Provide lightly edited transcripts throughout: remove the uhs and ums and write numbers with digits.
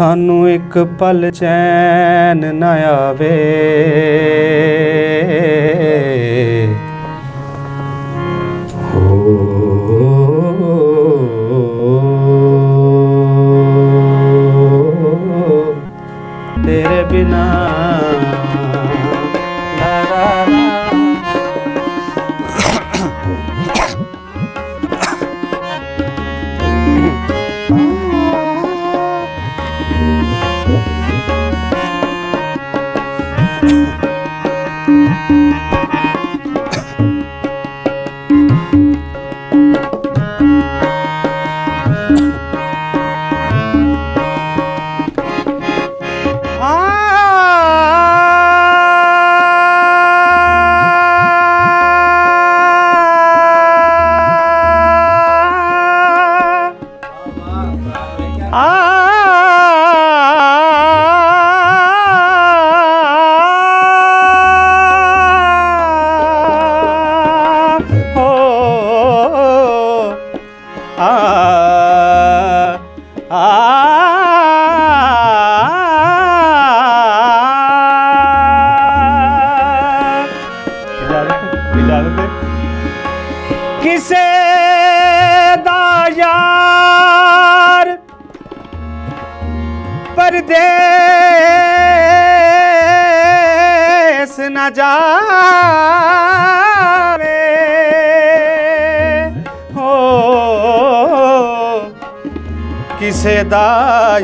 सानू एक पल चैन न आवे। तेरे बिना किसे दा यार परदेस न जावे हो। किसे दा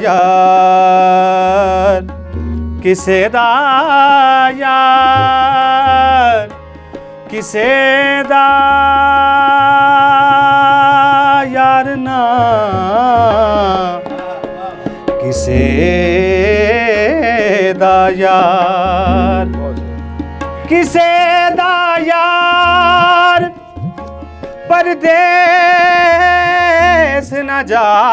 यार, किसे दा यार, किसे दा यार ना, किसे दा यार, किसे दा यार परदेस न जावे।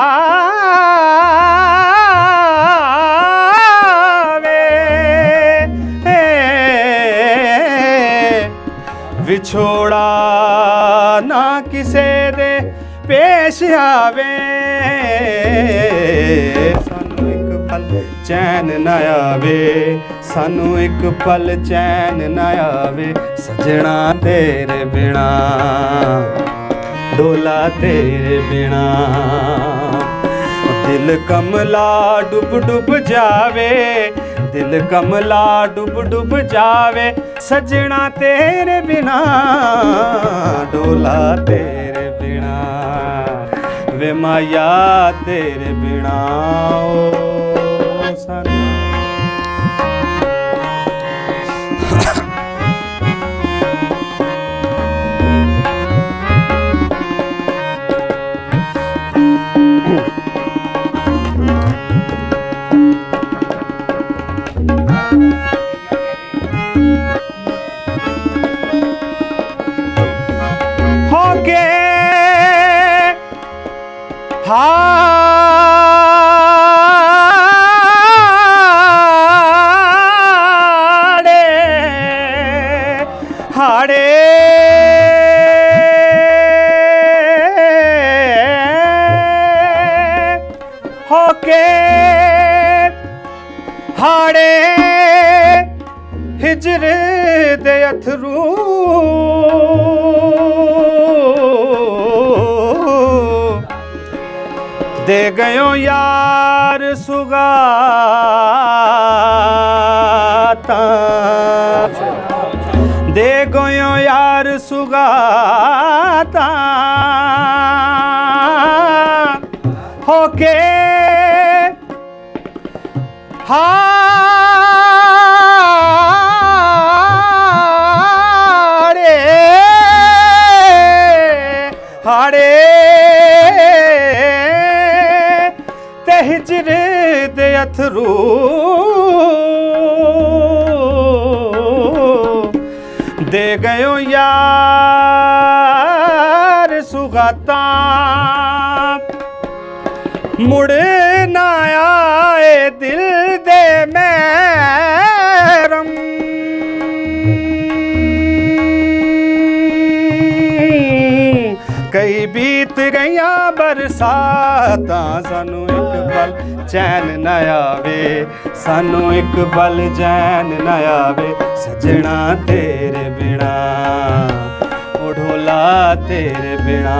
विछोड़ा ना किसे दे पेश आवे। सानू एक पल चैन न आवे, सानू एक पल चैन न आवे। सजना तेरे बिना, डोला तेरे बिना, दिल कमला डुब डुब जावे, दिल कमला डुब डुब जावे। सजना तेरे बिना, डोला तेरे बिना, वे माया तेरे बिना ओ सना। हाड़े हाड़े होके हाड़े हिजर दे अथरू दे गयो यार सुगाता, दे गयो यार सुगाता। होके हाड़े हाड़े हिजर दे अथरू दे गयो यार सुगाता। मुड़ ना आए दिल दे मैरम, कई बीत गईयां बरसातां। सानू एक पल चैन न आवे, सानू एक पल चैन न आवे सजना तेरे बिना, ओ ढोला तेरे बिना।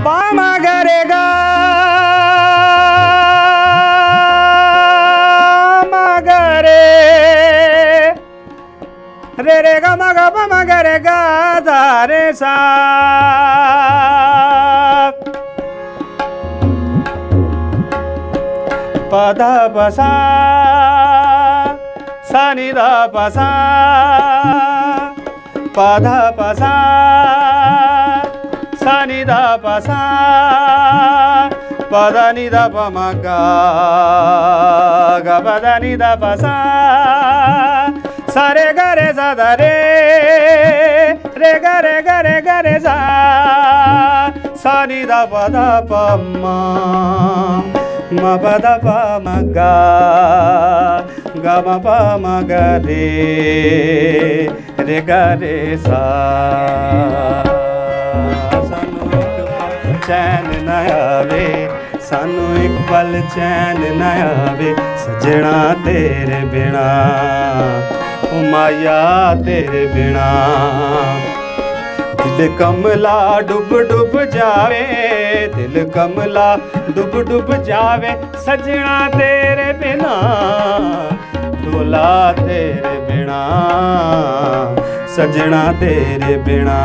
पामा गरेगा मगरे रे रे गा मगा पमा गरेगा रे सा, पदा पसा सानी दा पसा, पदा पसा सानी दा पसा, पदा नि दा पमा गा गा पदा नि दा पसा, सारे गरे सा दा रे रे गरे गरे गरे सा, सानी दा पदा पमा मा पदा पमा गा गा मा पमा गा रे रे गरे सा। चैन न आवे, सानू एक पल चैन न आवे सजना तेरे बिना, ओ माया तेरे बिना। दिल कमला डुब डुब जावे, दिल कमला डुब डुब जावे सजना तेरे बिना, ढोला तेरे बिना सजना तेरे बिना,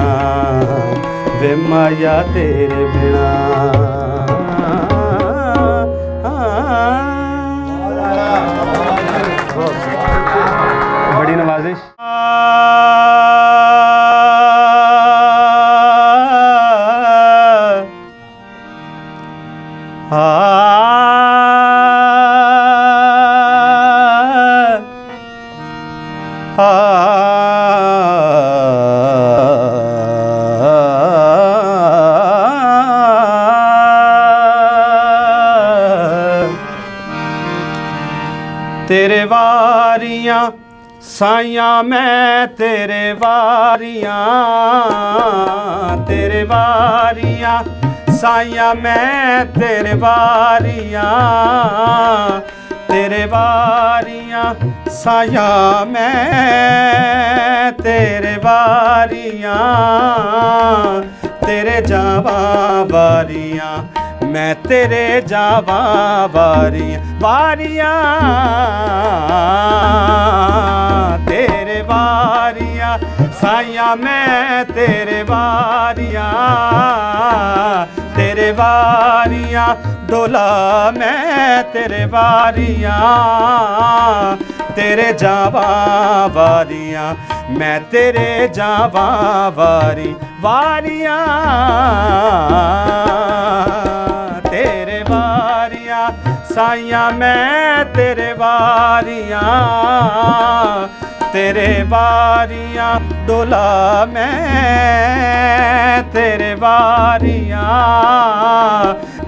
वे माया तेरे बिना। बड़ी नवाजिश। तेरे वारियां साइयां मैं तेरे वारियां, तेरे वारियां साइयां मैं तेरे वारियां, तेरे वारियां साइयां मैं तेरे वारियां, तेरे जावा वारियां मैं तेरे जावा वारियां, वारियां तेरे वारियां साइयां मैं तेरे वारियां, तेरे वारियां डोला मैं तेरे वारियां, तेरे जावा वारियां मैं तेरे जावा वारी, वारियां तेरे वारियां साइयां मैं तेरे वारियां, तेरे वारियां डोला मैं तेरे वारियां,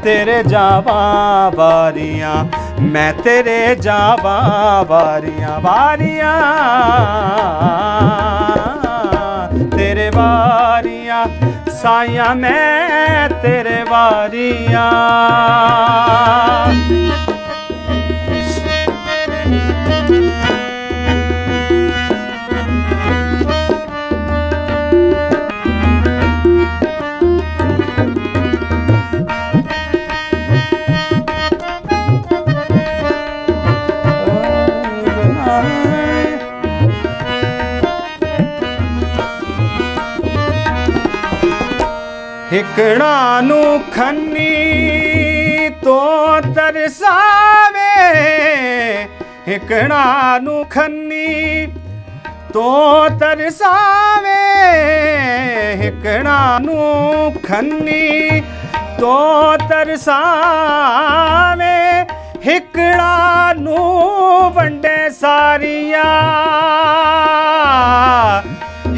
तेरे जावा वारियां मैं तेरे जावा वारियां, वारियां तेरे वारियां साइयां मैं तेरे वारियां। हिकड़ा नू खन्नी तो तरसावे, हिकड़ा नू खन्नी तो तरसावे, हिकड़ा नू खन्नी तो तरसावे, हिकड़ा नू वंडे सारिया,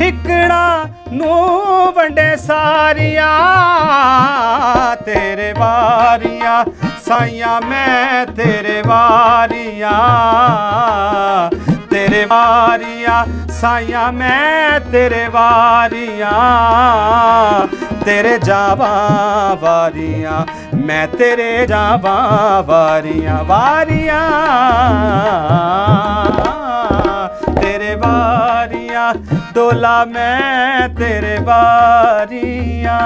हिकड़ा नू वंडे सारिया, तेरे वारिया साइया मैं तेरे वारियां, तेरे वारियां साइया मैं तेरे वारियां, तेरे जावा वारियां मैं तेरे जावा वारियां, वारियां तेरे वारियां डोला मैं तेरे वारियां।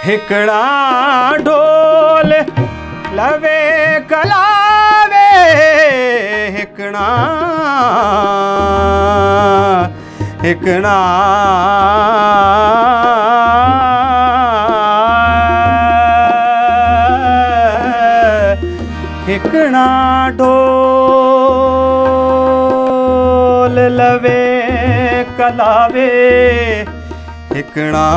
हिकड़ा ढोल लवे कलावे, हिकड़ा हिकड़ा हिकड़ा ढोल लवे कलावे, हिकड़ा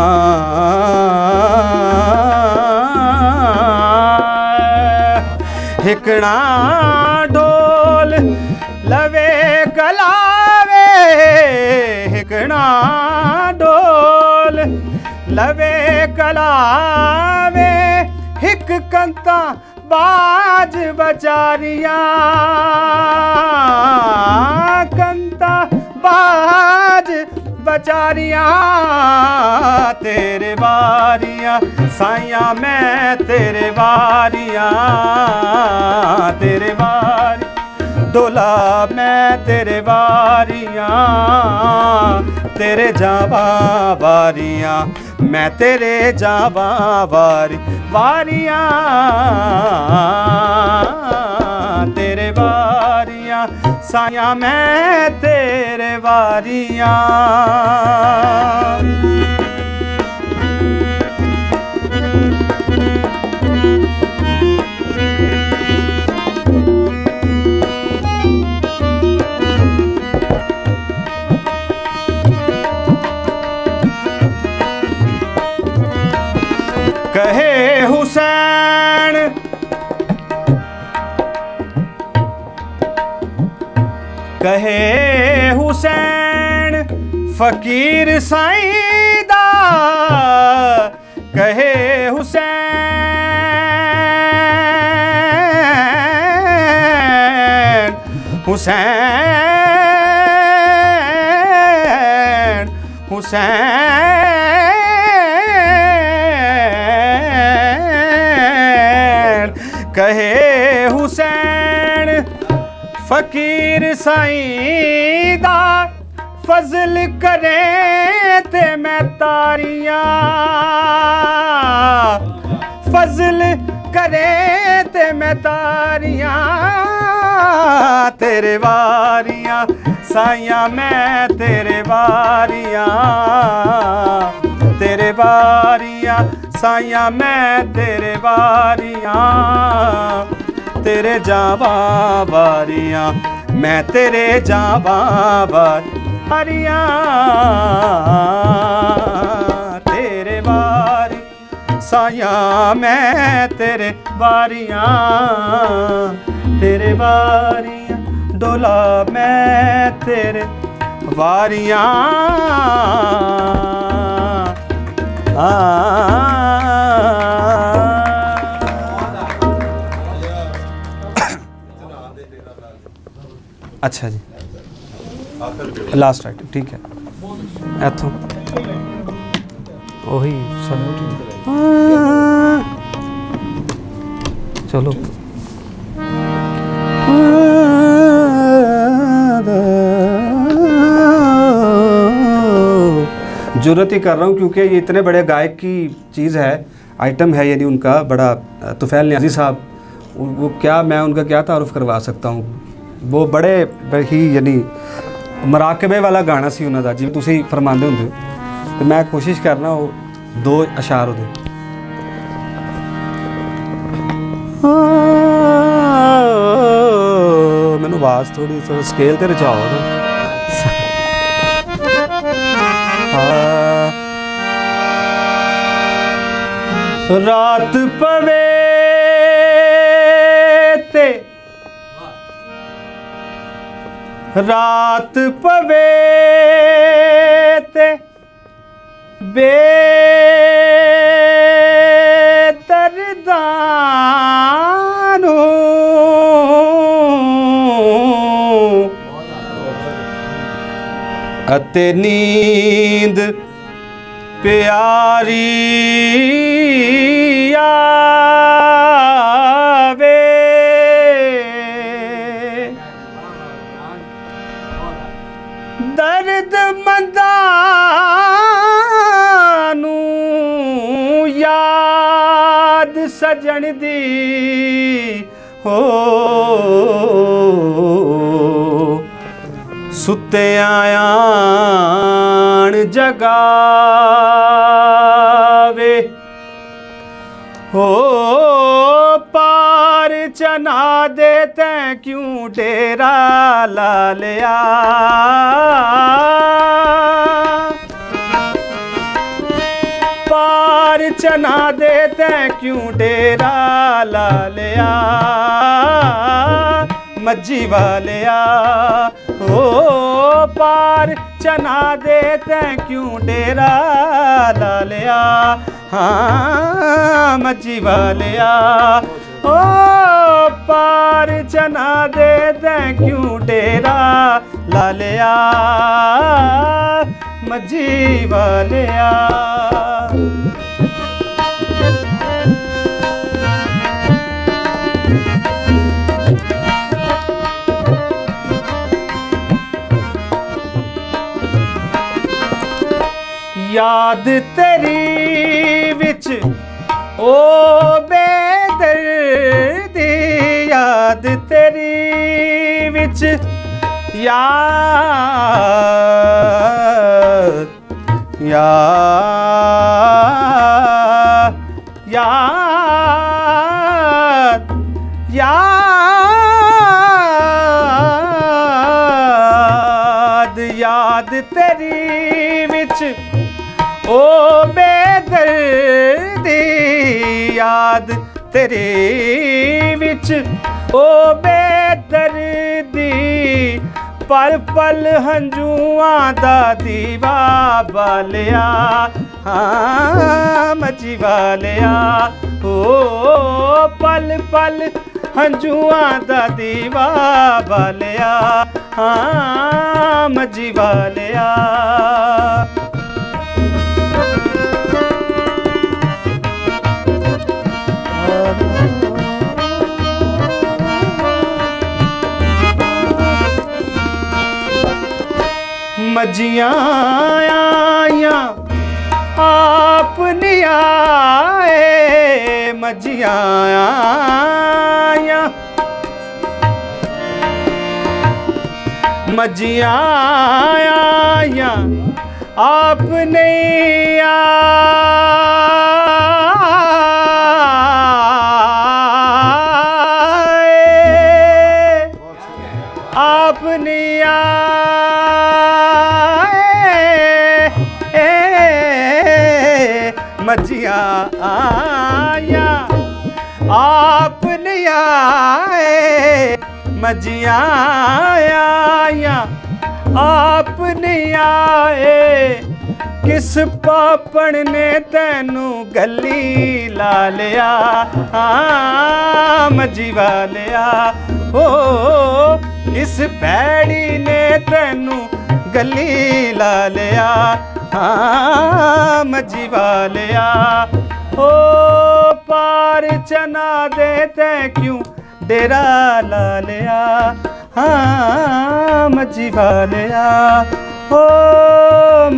हिकड़ा ढोल लवे कलावे, हिकड़ा ढोल लवे कलावे, हिक कंता बाज बचारियां, कंता बाज बचारियां, तेरे वारियां साइया मैं तेरे वारियां, तेरे वारी डोला मैं तेरे वारियां, तेरे जावा वारियां मैं तेरे जावा वारी, वारियां तेरे वारियां साइया मैं तेरे वारियां। कहे हुसैन कहे हुसैन फकीर साईदा, कहे हुसैन हुसैन हुसैन, कहे हुसैन फकीर साईदा, फजल करे ते मैं तारियां, फजल करे ते मैं तारियां, तेरे वारियां साइया मैं तेरे वारियां, तेरे वारियां साइया मैं तेरे वारियां, तेरे जावा वारियां मैं तेरे जावा वारियां, तेरे वारी साइया मैं तेरे वारियां, तेरे वारियां डोला मैं तेरे वारियां। अच्छा जी लास्ट आइटम ठीक है इथों ਉਹੀ ਸਾਨੂੰ ਚਲੋ जुर्रत ही कर रहा हूँ क्योंकि ये इतने बड़े गायक की चीज़ है, आइटम है, यानी उनका बड़ा तुफैल नियाज़ी साहब, वो क्या मैं उनका क्या तारुफ करवा सकता हूँ। वो बड़े ही यानी मराकबे वाला गाना सी उन्होंने जिवें तुसीं फरमांदे हुंदे हो, तो मैं कोशिश करना वो दो अशार होते मैनू आवाज़ थोड़ी स्केल ते रचाओ ना। रात पवे ते रात पवे ते बेदर्दानो अते नींद प्यारी आवे दर्द मंदानू याद सजन दी हो सुते आयान जगावे हो पार चना दे तैं क्यों डेरा ला लिया पार चना दे तैं क्यों डेरा ला लिया मज्जी वालिया ओ पार चना दे तैं क्यों डेरा ला लिया हाँ मज्जी वालिया ओ पार चना दे तैं क्यों डेरा ला लिया मज्जी वालिया याद तेरी विच ओ बेदर्दी याद तेरी विच याद याद याद याद याद तेरी विच ओ बेदर्दी याद तेरे विच ओ बेदर्दी पल पल हंजुआं दा दीवा बालिया हाँ मजी वालिया ओ पल पल हंजुआं दा दीवा बालिया हाँ मजी वालिया मजियां आया आप नहीं आए मजियां आया मजियां आया आप नहीं आए आप नहीं मजियां आया आप नहीं आए मजियां आया आप नहीं आए किस पापण ने तैनू गली ला लिया मजी वालिया हो किस पैड़ी ने तैनू गली ला लिया मजी वालिया ओ पार चना दे तैं क्यों डेरा ला लिया मजी वालिया ओ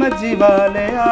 मजी वालिया